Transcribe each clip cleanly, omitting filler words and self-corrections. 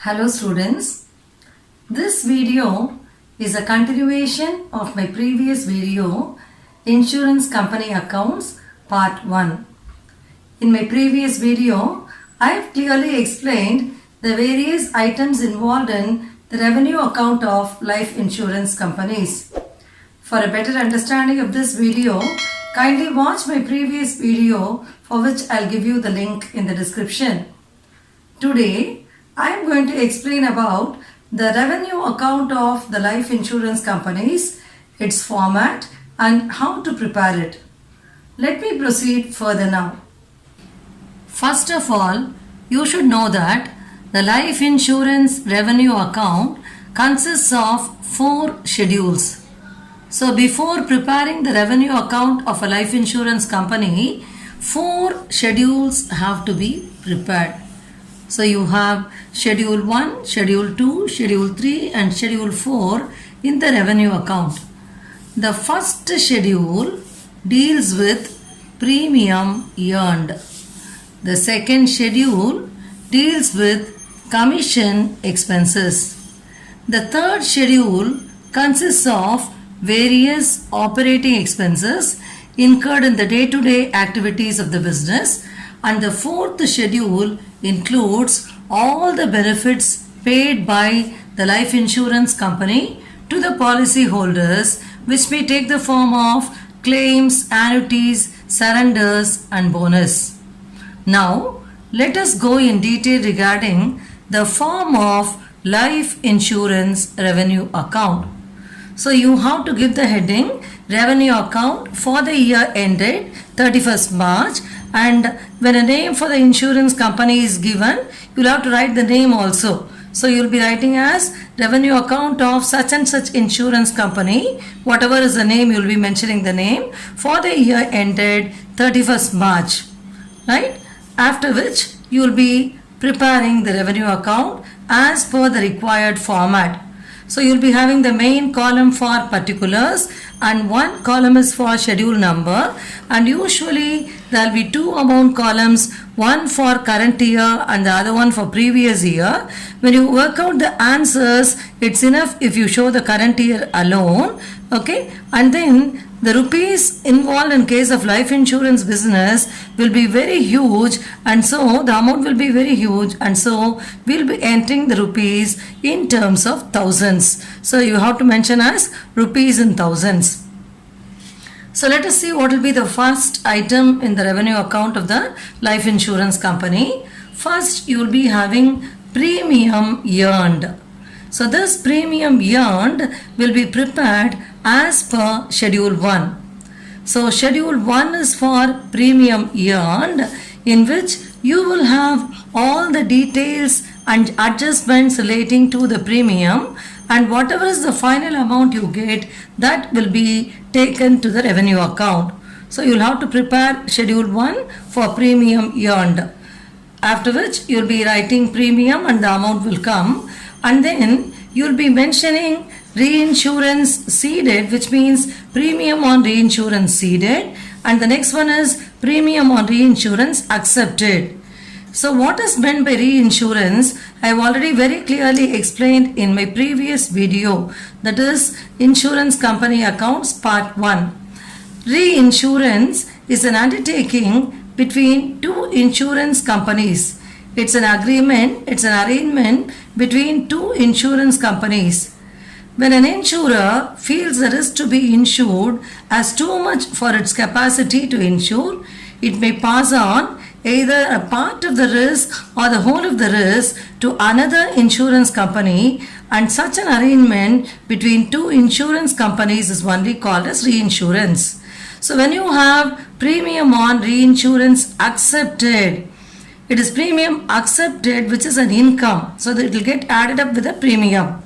Hello students, this video is a continuation of my previous video Insurance Company Accounts Part 1. In my previous video, I have clearly explained the various items involved in the revenue account of life insurance companies. For a better understanding of this video, kindly watch my previous video for which I'll give you the link in the description. Today, I am going to explain about the revenue account of the life insurance companies, its format and how to prepare it. Let me proceed further now. First of all, you should know that the life insurance revenue account consists of 4 schedules. So before preparing the revenue account of a life insurance company, 4 schedules have to be prepared. So you have Schedule 1, Schedule 2, Schedule 3 and Schedule 4 in the revenue account. The first schedule deals with premium earned. The second schedule deals with commission expenses. The third schedule consists of various operating expenses incurred in the day-to-day activities of the business, and the fourth schedule includes all the benefits paid by the life insurance company to the policy holders, which may take the form of claims, annuities, surrenders and bonus. Now let us go in detail regarding the form of life insurance revenue account. So you have to give the heading revenue account for the year ended 31st March, and when a name for the insurance company is given, you'll have to write the name also. So you'll be writing as revenue account of such and such insurance company. Whatever is the name, you'll be mentioning the name for the year ended 31st March, right? After which you will be preparing the revenue account as per the required format. So you will be having the main column for particulars and one column is for schedule number, and usually there will be 2 amount columns, one for current year and the other one for previous year. When you work out the answers, it's enough if you show the current year alone, okay, and then the rupees involved in case of life insurance business will be very huge, and so the amount will be very huge, and so we'll be entering the rupees in terms of thousands. So you have to mention as rupees in thousands. So let us see what will be the first item in the revenue account of the life insurance company. First, you will be having premium earned. So this premium earned will be prepared as per Schedule 1. So Schedule 1 is for premium earned, in which you will have all the details and adjustments relating to the premium, and whatever is the final amount you get, that will be taken to the revenue account. So you will have to prepare Schedule 1 for premium earned. After which you will be writing premium and the amount will come, and then you will be mentioning reinsurance ceded, which means premium on reinsurance ceded, and the next one is premium on reinsurance accepted. So what is meant by reinsurance, I have already very clearly explained in my previous video, that is Insurance Company Accounts Part 1. Reinsurance is an undertaking between 2 insurance companies. It's an agreement, it's an arrangement between 2 insurance companies. When an insurer feels the risk to be insured as too much for its capacity to insure, it may pass on either a part of the risk or the whole of the risk to another insurance company, and such an arrangement between 2 insurance companies is only called as reinsurance. So when you have premium on reinsurance accepted, it is premium accepted which is an income, so that it will get added up with a premium.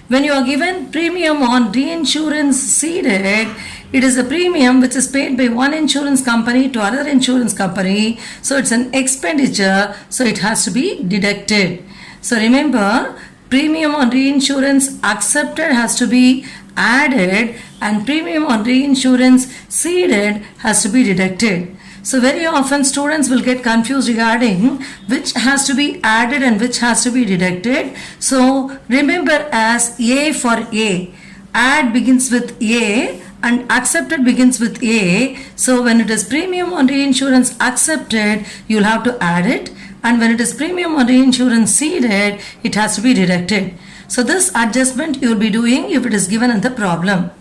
When you are given premium on reinsurance ceded, it is a premium which is paid by one insurance company to another insurance company, so it's an expenditure, so it has to be deducted. So remember, premium on reinsurance accepted has to be added and premium on reinsurance ceded has to be deducted. So very often students will get confused regarding which has to be added and which has to be deducted. So remember, as A for A, add begins with A and accepted begins with A. So when it is premium on reinsurance accepted, you'll have to add it, and when it is premium on reinsurance ceded, it has to be deducted. So this adjustment you will be doing if it is given in the problem.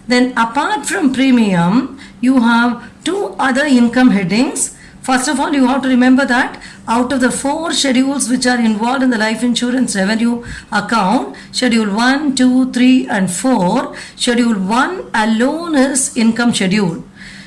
Then apart from premium, you have two other income headings. First of all, you have to remember that out of the 4 schedules which are involved in the life insurance revenue account, schedule 1, 2, 3 and 4, schedule 1 alone is income schedule.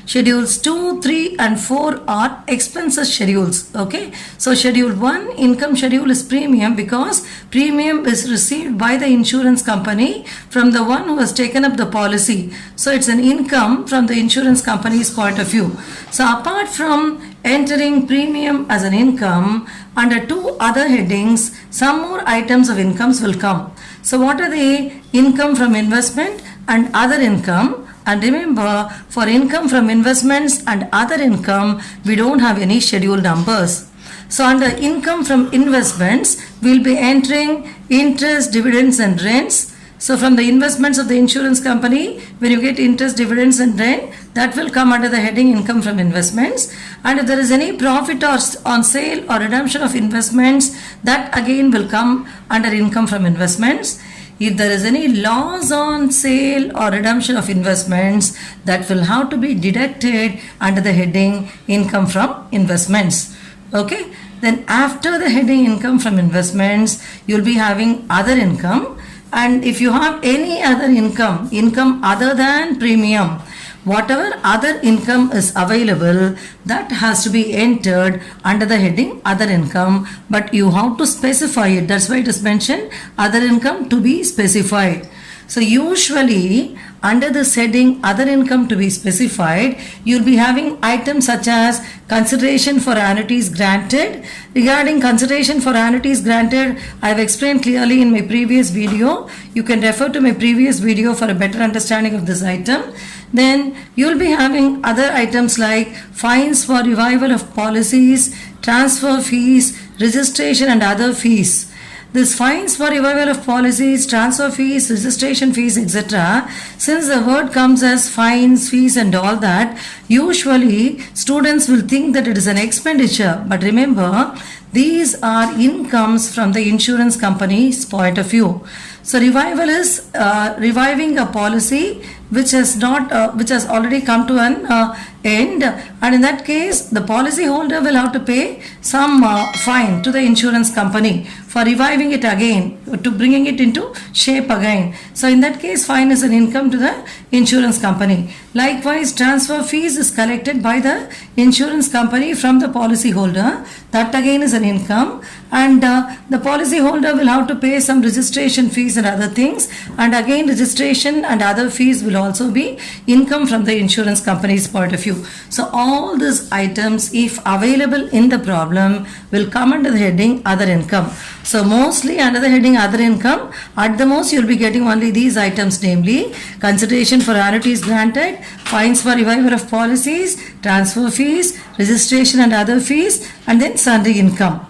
Schedules 2, 3 and 4 are expenses schedules. Okay. So schedule 1 income schedule is premium because premium is received by the insurance company from the one who has taken up the policy. So it's an income from the insurance company's point of view. So apart from entering premium as an income, under 2 other headings, some more items of incomes will come. So what are they? Income from investment and other income. And remember, for income from investments and other income, we don't have any schedule numbers. So under income from investments, we'll be entering interest, dividends and rents. So from the investments of the insurance company, when you get interest, dividends and rent, that will come under the heading income from investments. And if there is any profit or on sale or redemption of investments, that again will come under income from investments. If there is any loss on sale or redemption of investments, that will have to be deducted under the heading income from investments. Okay. Then after the heading income from investments, you'll be having other income. And if you have any other income other than premium, whatever other income is available, that has to be entered under the heading other income, but you have to specify it. That's why it is mentioned other income to be specified. So usually under this heading other income to be specified, you'll be having items such as consideration for annuities granted. Regarding consideration for annuities granted, I have explained clearly in my previous video. You can refer to my previous video for a better understanding of this item. Then you'll be having other items like fines for revival of policies, transfer fees, registration and other fees. This fines for revival of policies, transfer fees, registration fees, etc. Since the word comes as fines, fees and all that, usually students will think that it is an expenditure. But remember, these are incomes from the insurance company's point of view. So revival is reviving a policy which has already come to an end, and in that case the policy holder will have to pay some fine to the insurance company for reviving it again, to bringing it into shape again. So in that case, fine is an income to the insurance company. Likewise, transfer fees is collected by the insurance company from the policy holder. That again is an income, and the policy holder will have to pay some registration fees and other things, and again registration and other fees will also be income from the insurance company's point of view. So all these items, if available in the problem, will come under the heading other income. So mostly under the heading other income, at the most you will be getting only these items, namely consideration for annuities granted, fines for revival of policies, transfer fees, registration and other fees, and then sundry income.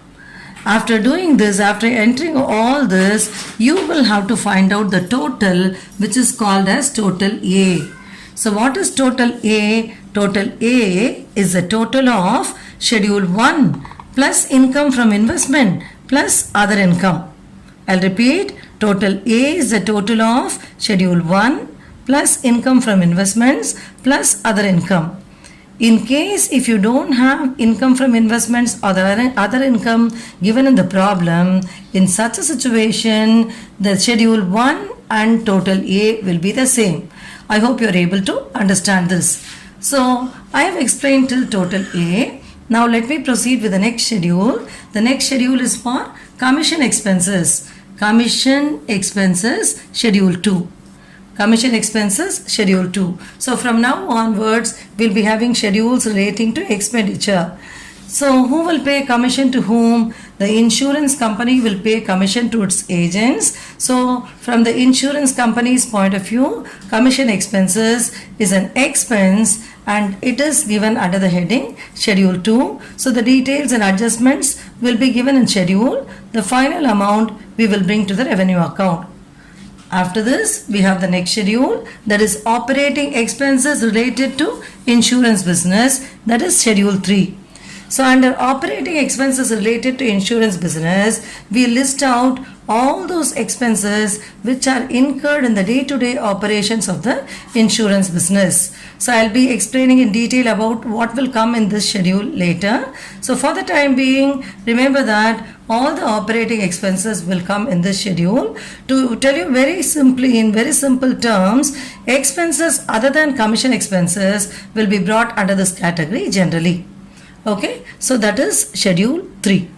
After doing this, after entering all this, you will have to find out the total, which is called as total A. So what is total A? Total A is the total of schedule 1 plus income from investment plus other income. I'll repeat, total A is the total of schedule 1 plus income from investments plus other income. In case if you don't have income from investments or the other income given in the problem, in such a situation, the schedule 1 and total A will be the same. I hope you are able to understand this. So I have explained till total A. Now let me proceed with the next schedule. The next schedule is for commission expenses. Commission expenses schedule 2. Commission expenses schedule 2. So from now onwards, we'll be having schedules relating to expenditure. So who will pay commission to whom? The insurance company will pay commission to its agents. So from the insurance company's point of view, commission expenses is an expense and it is given under the heading Schedule 2. So the details and adjustments will be given in schedule. The final amount we will bring to the revenue account. After this, we have the next schedule, that is operating expenses related to insurance business, that is Schedule 3. So under operating expenses related to insurance business, we list out all those expenses which are incurred in the day-to-day operations of the insurance business. So I'll be explaining in detail about what will come in this schedule later. So for the time being, remember that all the operating expenses will come in this schedule. To tell you very simply, in very simple terms, expenses other than commission expenses will be brought under this category generally. Okay, so that is Schedule 3.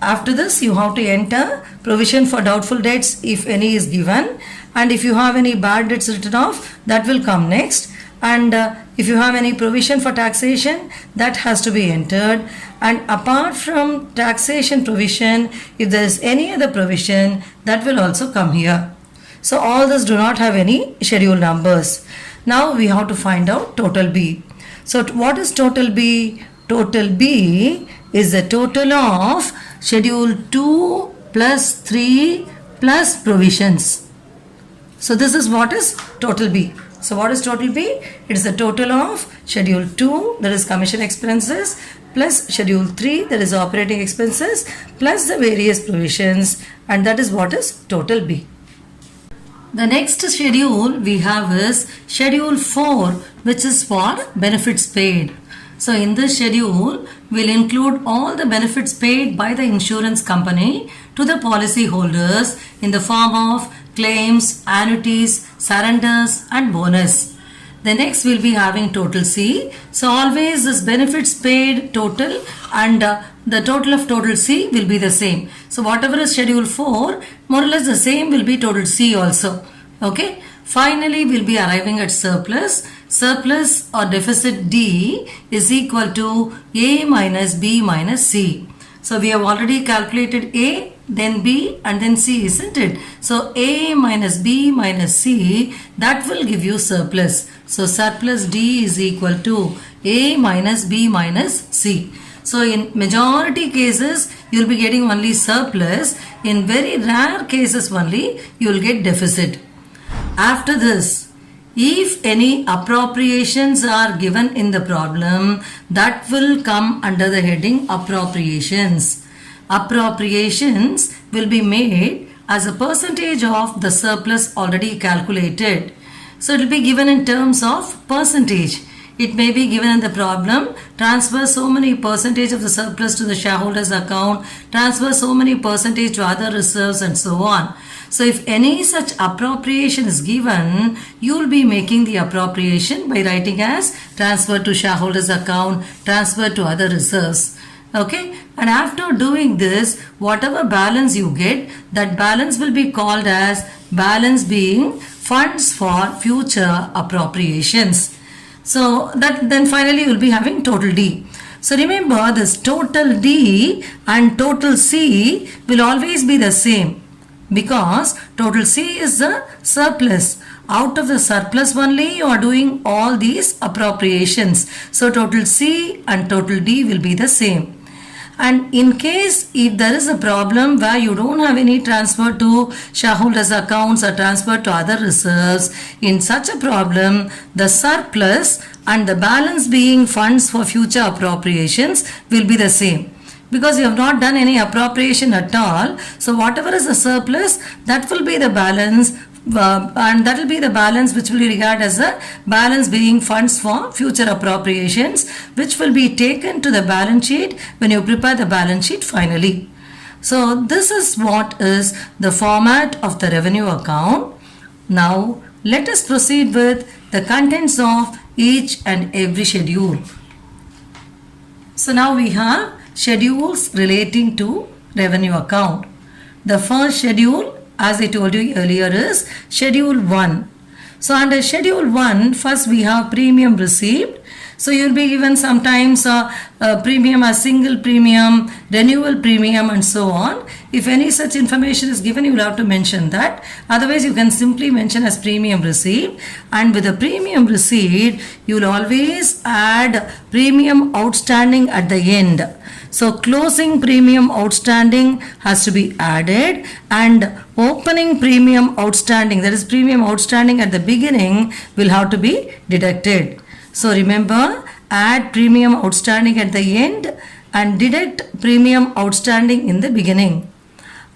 After this, you have to enter provision for doubtful debts if any is given, and if you have any bad debts written off, that will come next. And if you have any provision for taxation, that has to be entered. And apart from taxation provision, if there is any other provision, that will also come here. So all this do not have any schedule numbers. Now we have to find out total B. So what is total B? Total B is the total of Schedule 2 plus 3 plus provisions. So this is what is total B. So what is total B? It is the total of Schedule 2, that is commission expenses, plus Schedule 3, that is operating expenses, plus the various provisions, and that is what is total B. The next schedule we have is Schedule 4, which is for benefits paid. So in this schedule, we'll include all the benefits paid by the insurance company to the policy holders in the form of claims, annuities, surrenders and bonus. The next we'll be having total C. So always this benefits paid total and the total of total C will be the same. So whatever is Schedule 4, more or less the same will be total C also. Okay. Finally, we'll be arriving at surplus. Surplus or deficit D is equal to A minus B minus C. So we have already calculated A, then B and then C, isn't it? So A minus B minus C, that will give you surplus. So surplus D is equal to A minus B minus C. So in majority cases, you will be getting only surplus. In very rare cases only, you will get deficit. After this, if any appropriations are given in the problem, that will come under the heading appropriations. Appropriations will be made as a percentage of the surplus already calculated. So it will be given in terms of percentage. It may be given in the problem, transfer so many percentage of the surplus to the shareholders account, transfer so many percentage to other reserves and so on. So if any such appropriation is given, you will be making the appropriation by writing as transfer to shareholders account, transfer to other reserves. Okay, and after doing this, whatever balance you get, that balance will be called as balance being funds for future appropriations. So that then finally you will be having total D. So remember, this total D and total C will always be the same, because total C is the surplus. Out of the surplus only you are doing all these appropriations. So total C and total D will be the same. And in case if there is a problem where you don't have any transfer to shareholders accounts or transfer to other reserves, in such a problem, the surplus and the balance being funds for future appropriations will be the same. Because you have not done any appropriation at all. So whatever is the surplus, that will be the balance and that will be the balance which will be regarded as the balance being funds for future appropriations, which will be taken to the balance sheet when you prepare the balance sheet finally. So this is what is the format of the revenue account. Now let us proceed with the contents of each and every schedule. So now we have schedules relating to revenue account. The first schedule, as I told you earlier, is Schedule 1. So under Schedule 1, first we have premium received. So you'll be given sometimes premium as single premium, renewal premium and so on. If any such information is given, you will have to mention that. Otherwise, you can simply mention as premium received. And with the premium received, you will always add premium outstanding at the end. So closing premium outstanding has to be added, and opening premium outstanding, that is premium outstanding at the beginning, will have to be deducted. So remember, add premium outstanding at the end and deduct premium outstanding in the beginning.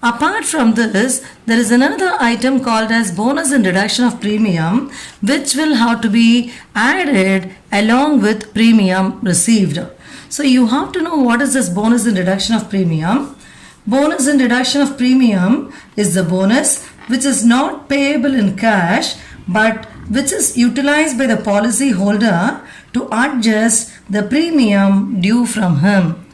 Apart from this, there is another item called as bonus and reduction of premium, which will have to be added along with premium received. So you have to know what is this bonus and reduction of premium. Bonus and reduction of premium is the bonus which is not payable in cash but which is utilized by the policy holder to adjust the premium due from him.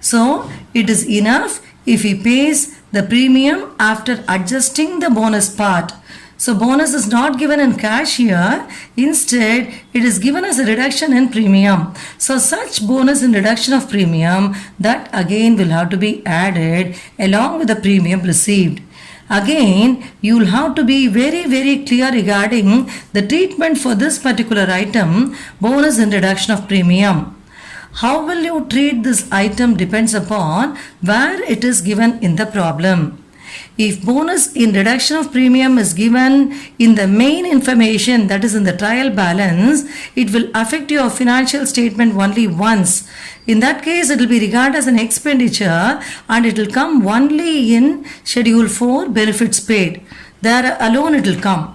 So it is enough if he pays the premium after adjusting the bonus part. So bonus is not given in cash here. Instead, it is given as a reduction in premium. So such bonus and reduction of premium, that again will have to be added along with the premium received. Again, you will have to be very clear regarding the treatment for this particular item, bonus and reduction of premium. How will you treat this item depends upon where it is given in the problem. If bonus in reduction of premium is given in the main information, that is in the trial balance, it will affect your financial statement only once. In that case, it will be regarded as an expenditure and it will come only in Schedule 4 benefits paid. There alone it will come.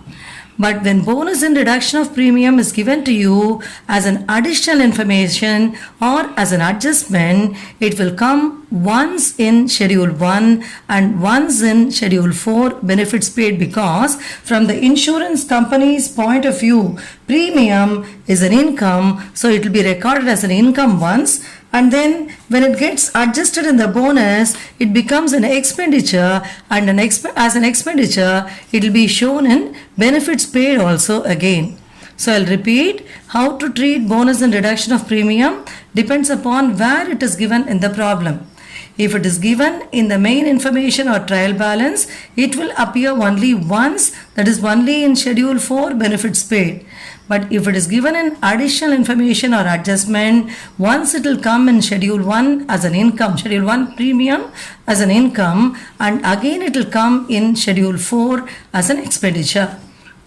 But when bonus and reduction of premium is given to you as an additional information or as an adjustment, it will come once in Schedule 1 and once in Schedule 4 benefits paid, because from the insurance company's point of view, premium is an income, so it will be recorded as an income once, and then when it gets adjusted in the bonus, it becomes an expenditure, and as an expenditure, it will be shown in benefits paid also again. So I'll repeat, how to treat bonus and reduction of premium depends upon where it is given in the problem. If it is given in the main information or trial balance, it will appear only once, that is only in Schedule 4 benefits paid. But if it is given in additional information or adjustment, once it will come in Schedule 1 as an income, Schedule 1 premium as an income, and again it will come in Schedule 4 as an expenditure.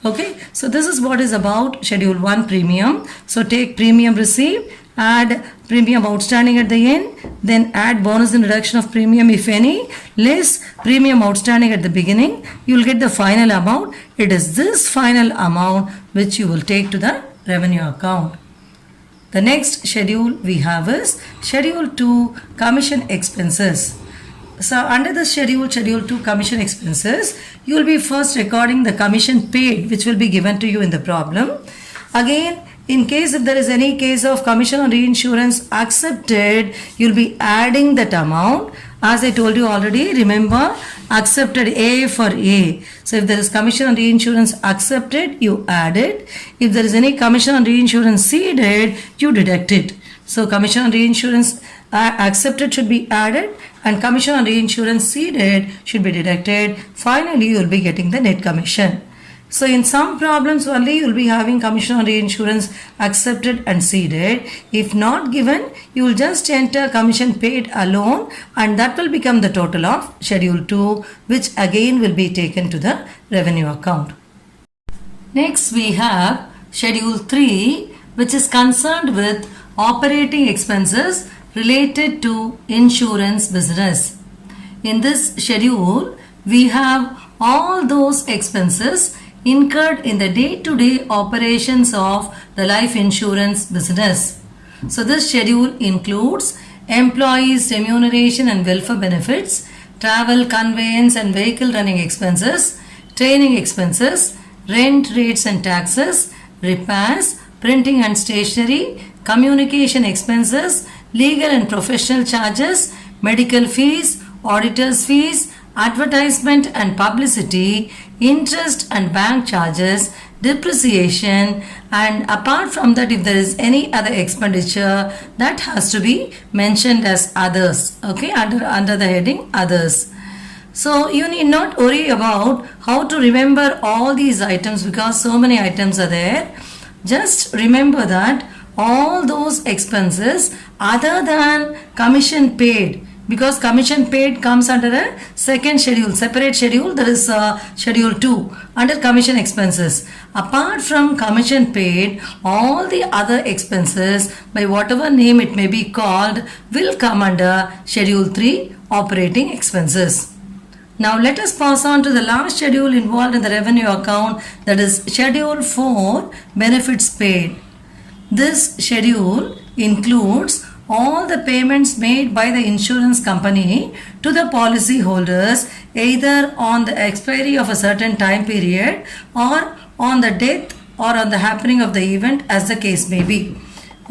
Okay, so this is what is about Schedule 1 premium. So take premium received, add premium outstanding at the end, then add bonus and reduction of premium if any, less premium outstanding at the beginning. You will get the final amount. It is this final amount which you will take to the revenue account. The next schedule we have is Schedule 2 commission expenses. So under the Schedule 2 commission expenses, you will be first recording the commission paid which will be given to you in the problem. Again, in case if there is any case of commission on reinsurance accepted, you will be adding that amount. As I told you already, remember, accepted A for A. So if there is commission on reinsurance accepted, you add it. If there is any commission on reinsurance ceded, you deduct it. So commission on reinsurance accepted should be added and commission on reinsurance ceded should be deducted. Finally, you will be getting the net commission. So in some problems only you will be having commission on reinsurance accepted and ceded. If not given, you will just enter commission paid alone and that will become the total of Schedule 2, which again will be taken to the revenue account. Next we have Schedule 3, which is concerned with operating expenses related to insurance business. In this schedule, we have all those expenses incurred in the day-to-day operations of the life insurance business. So this schedule includes employees' remuneration and welfare benefits, travel, conveyance and vehicle running expenses, training expenses, rent, rates and taxes, repairs, printing and stationery, communication expenses, legal and professional charges, medical fees, auditors' fees, advertisement and publicity, interest and bank charges, depreciation, and apart from that, if there is any other expenditure, that has to be mentioned as others, okay, under the heading others. So you need not worry about how to remember all these items because so many items are there. Just remember that all those expenses other than commission paid, because commission paid comes under a second schedule, separate schedule, that is schedule 2 under commission expenses. Apart from commission paid, all the other expenses by whatever name it may be called will come under schedule 3 operating expenses. Now let us pass on to the last schedule involved in the revenue account, that is schedule 4 benefits paid. This schedule includes all the payments made by the insurance company to the policy holders either on the expiry of a certain time period or on the death or on the happening of the event as the case may be.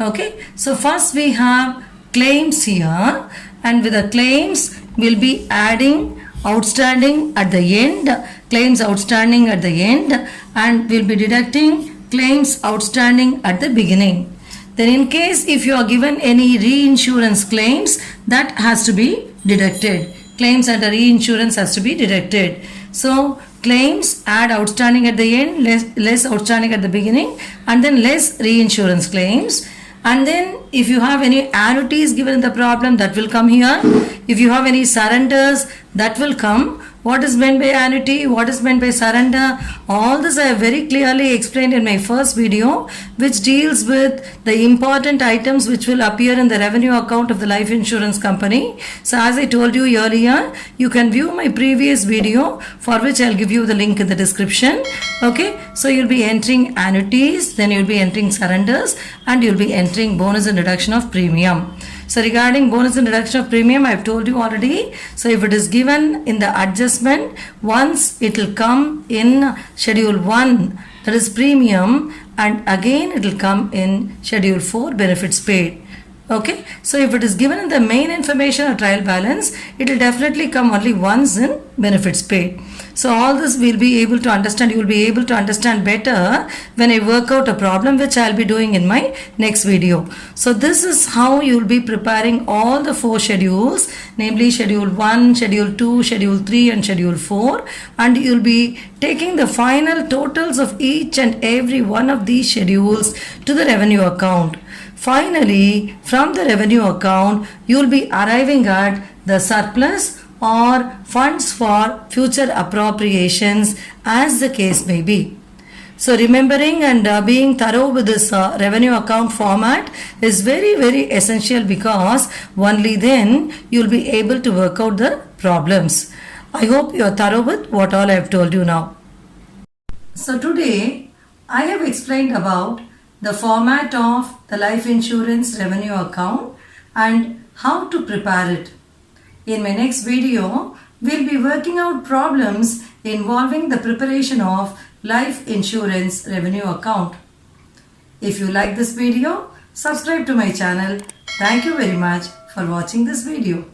Okay, so first we have claims here, and with the claims we'll be adding outstanding at the end, claims outstanding at the end, and we'll be deducting claims outstanding at the beginning. Then in case if you are given any reinsurance claims, that has to be deducted. Claims under reinsurance has to be deducted. So claims add outstanding at the end, less outstanding at the beginning, and then less reinsurance claims. And then if you have any annuities given in the problem, that will come here. If you have any surrenders, that will come. What is meant by annuity? What is meant by surrender? All this I have very clearly explained in my first video, which deals with the important items which will appear in the revenue account of the life insurance company. So as I told you earlier, you can view my previous video, for which I'll give you the link in the description. Okay, so you'll be entering annuities, then you'll be entering surrenders, and you'll be entering bonus and deduction of premium. So regarding bonus and deduction of premium, I have told you already. So if it is given in the adjustment, once it will come in schedule 1, that is premium, and again it will come in schedule 4, benefits paid. Okay, so if it is given in the main information or trial balance, it will definitely come only once in benefits paid. So all this we'll be able to understand, you will be able to understand better when I work out a problem, which I'll be doing in my next video. So this is how you will be preparing all the 4 schedules, namely schedule 1, schedule 2, schedule 3 and schedule 4, and you'll be taking the final totals of each and every one of these schedules to the revenue account. Finally, from the revenue account, you will be arriving at the surplus or funds for future appropriations as the case may be. So remembering and being thorough with this revenue account format is very essential, because only then you will be able to work out the problems. I hope you are thorough with what all I have told you now. So today I have explained about the format of the life insurance revenue account and how to prepare it. In my next video, we'll be working out problems involving the preparation of life insurance revenue account. If you like this video, subscribe to my channel. Thank you very much for watching this video.